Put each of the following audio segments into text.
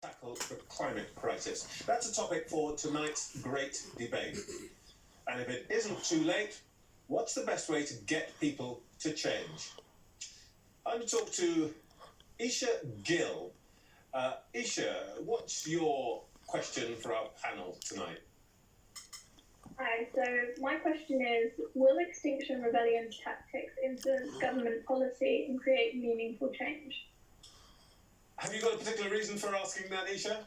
tackle the climate crisis? That's a topic for tonight's great debate. And if it isn't too late, what's the best way to get people to change? I'm going to talk to Isha Gill. Isha, what's your question for our panel tonight? Hi, so my question is, will Extinction Rebellion's tactics influence government policy and create meaningful change? Have you got a particular reason for asking that, Isha?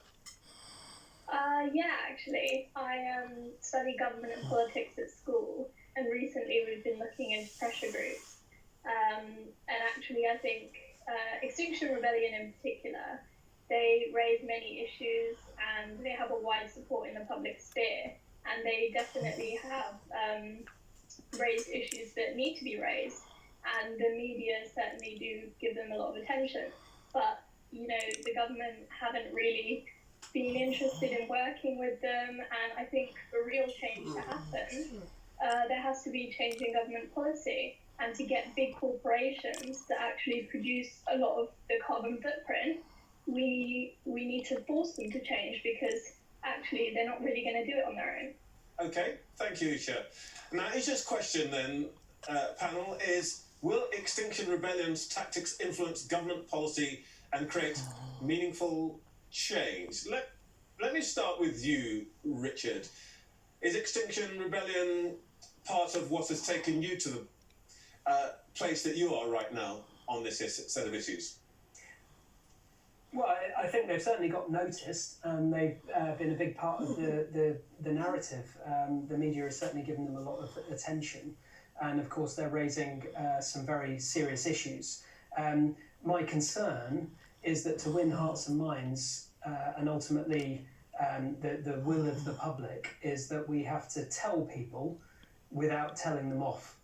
Yeah, actually. I study government and politics at school, and recently we've been looking into pressure groups. And actually, I think Extinction Rebellion in particular, they raise many issues and they have a wide support in the public sphere. And they definitely have raised issues that need to be raised. And the media certainly do give them a lot of attention. But, you know, the government haven't really been interested in working with them. And I think for real change to happen, there has to be change in government policy. And to get big corporations that actually produce a lot of the carbon footprint, we need to force them to change because actually they're not really going to do it on their own. Okay, thank you, Isha. Now, Isha's question then, panel, is will Extinction Rebellion's tactics influence government policy and create meaningful change? Let me start with you, Richard. Is Extinction Rebellion part of what has taken you to the place that you are right now on this set of issues? Well, I think they've certainly got noticed, and they've been a big part of the narrative. The media has certainly given them a lot of attention, and of course they're raising some very serious issues. My concern is that to win hearts and minds, and ultimately the will of the public, is that we have to tell people without telling them off.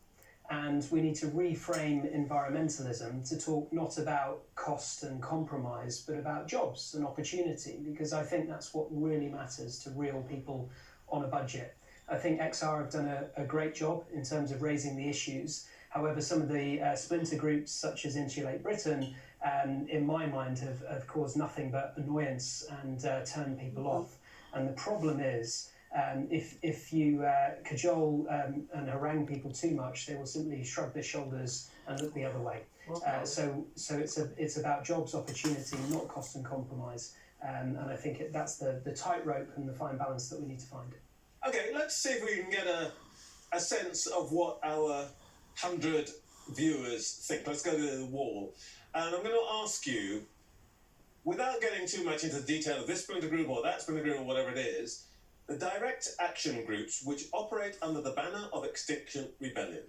And we need to reframe environmentalism to talk not about cost and compromise, but about jobs and opportunity, because I think that's what really matters to real people on a budget. I think XR have done a great job in terms of raising the issues. However, some of the splinter groups, such as Insulate Britain, in my mind, have caused nothing but annoyance and turned people off. And the problem is, if you cajole and harangue people too much, they will simply shrug their shoulders and look the other way. So it's about jobs, opportunity, not cost and compromise. And I think that's the tightrope and the fine balance that we need to find. Okay, let's see if we can get a sense of what our 100 viewers think. Let's go to the wall. And I'm going to ask you, without getting too much into the detail of this splinter group or that splinter group or whatever it is, the direct action groups which operate under the banner of Extinction Rebellion,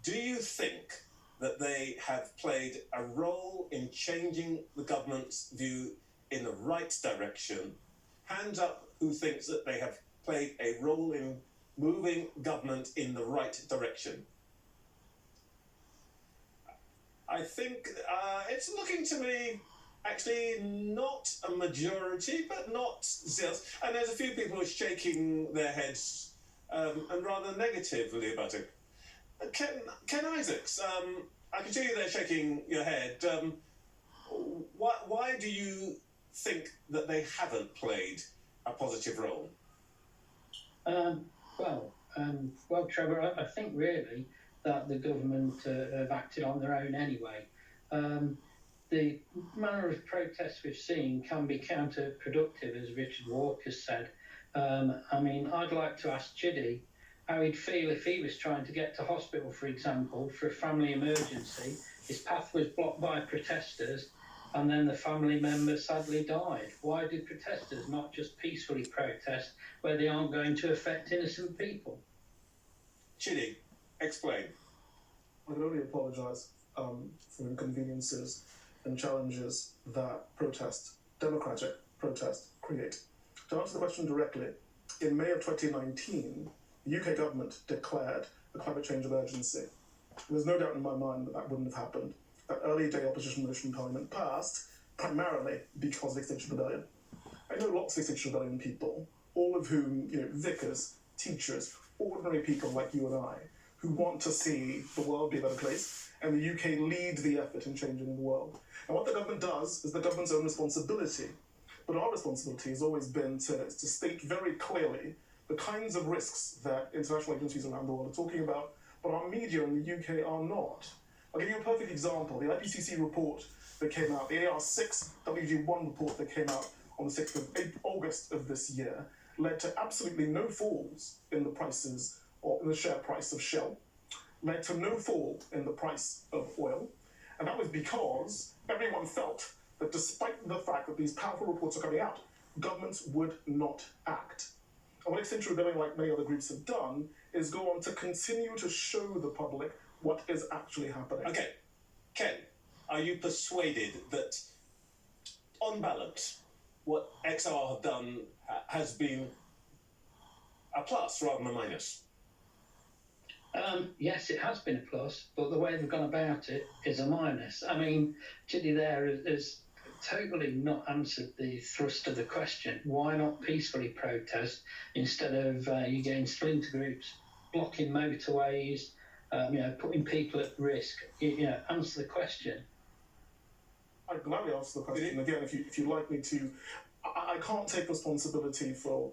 do you think that they have played a role in changing the government's view in the right direction? Hands up who thinks that they have played a role in moving government in the right direction. I think it's looking to me actually not a majority, but not zilch. And there's a few people who are shaking their heads and rather negatively about it. Ken Isaacs, I can see you there shaking your head. Why do you think that they haven't played a positive role? Well, Trevor, I think really that the government have acted on their own anyway. The manner of protests we've seen can be counterproductive, as Richard Walker said. I mean, I'd like to ask Chidi how he'd feel if he was trying to get to hospital, for example, for a family emergency. His path was blocked by protesters, and then the family member sadly died. Why did protesters not just peacefully protest where they aren't going to affect innocent people? Chidi, explain. I can only apologise for inconveniences and challenges that democratic protest, create. To answer the question directly, in May of 2019, the UK government declared a climate change emergency. There's no doubt in my mind that that wouldn't have happened. That early day opposition motion in Parliament passed primarily because of Extinction Rebellion. I know lots of Extinction Rebellion people, all of whom, vicars, teachers, ordinary people like you and I, who want to see the world be a better place, and the UK lead the effort in changing the world. And what the government does is the government's own responsibility. But our responsibility has always been to state very clearly the kinds of risks that international agencies around the world are talking about, but our media in the UK are not. I'll give you a perfect example. The IPCC report that came out, the AR6 WG1 report that came out on the 6th of August of this year, led to absolutely no falls in the prices or in the share price of Shell, led to no fall in the price of oil, and that was because everyone felt that despite the fact that these powerful reports are coming out, governments would not act. And what Extinction Rebellion, like many other groups have done, is go on to continue to show the public what is actually happening. Okay, Ken, are you persuaded that, on balance, what XR have done has been a plus rather than a minus? Yes, it has been a plus, but the way they've gone about it is a minus. I mean, Chidi there has totally not answered the thrust of the question. Why not peacefully protest instead of you getting splinter groups blocking motorways, putting people at risk? Answer the question. I'd gladly answer the question again if you'd like me to. I can't take responsibility for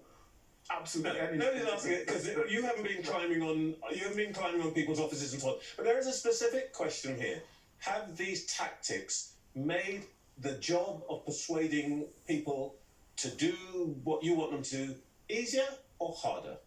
absolutely anything. Nobody's asking it because you haven't been climbing on people's offices and so on. But there is a specific question here: have these tactics made the job of persuading people to do what you want them to do easier or harder?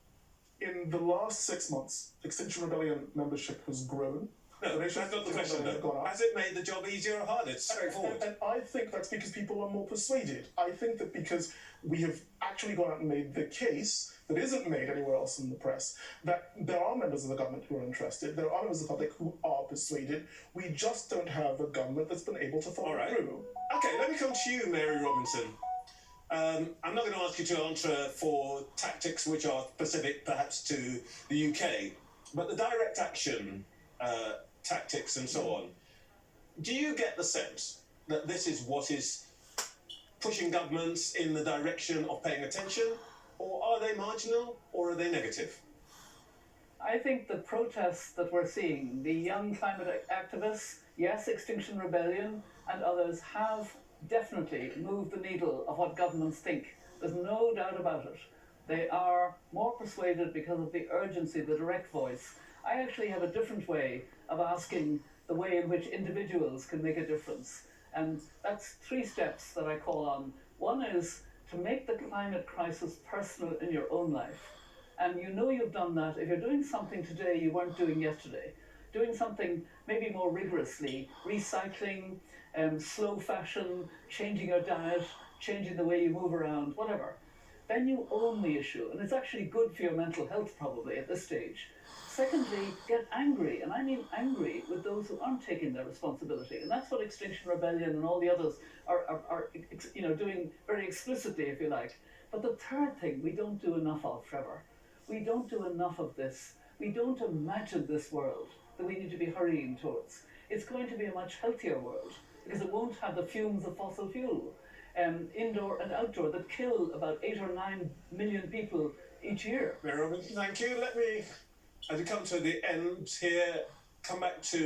In the last 6 months, Extinction Rebellion membership has grown. No, that's not the question though. Has it made the job easier or harder? It's straightforward. And I think that's because people are more persuaded. I think that because we have actually gone out and made the case that isn't made anywhere else in the press, that there are members of the government who are interested, there are members of the public who are persuaded. We just don't have a government that's been able to follow through. Okay, let me come to you, Mary Robinson. I'm not going to ask you to answer for tactics which are specific perhaps to the UK, but the direct action tactics and so on. Do you get the sense that this is what is pushing governments in the direction of paying attention, or are they marginal, or are they negative? I think the protests that we're seeing, the young climate activists, yes, Extinction Rebellion and others have definitely moved the needle of what governments think. There's no doubt about it. They are more persuaded because of the urgency, the direct voice. I actually have a different way of asking the way in which individuals can make a difference. And that's 3 steps that I call on. One is to make the climate crisis personal in your own life. And you know you've done that if you're doing something today you weren't doing yesterday. Doing something maybe more rigorously, recycling, slow fashion, changing your diet, changing the way you move around, whatever. Then you own the issue, and it's actually good for your mental health probably at this stage. Secondly, get angry, and I mean angry with those who aren't taking their responsibility, and that's what Extinction Rebellion and all the others are doing very explicitly, if you like. But the third thing we don't do enough of, Trevor, we don't do enough of this. We don't imagine this world that we need to be hurrying towards. It's going to be a much healthier world because it won't have the fumes of fossil fuel, indoor and outdoor, that kill about 8 or 9 million people each year. Mary Robinson, thank you. Let me, as we come to the end here, come back to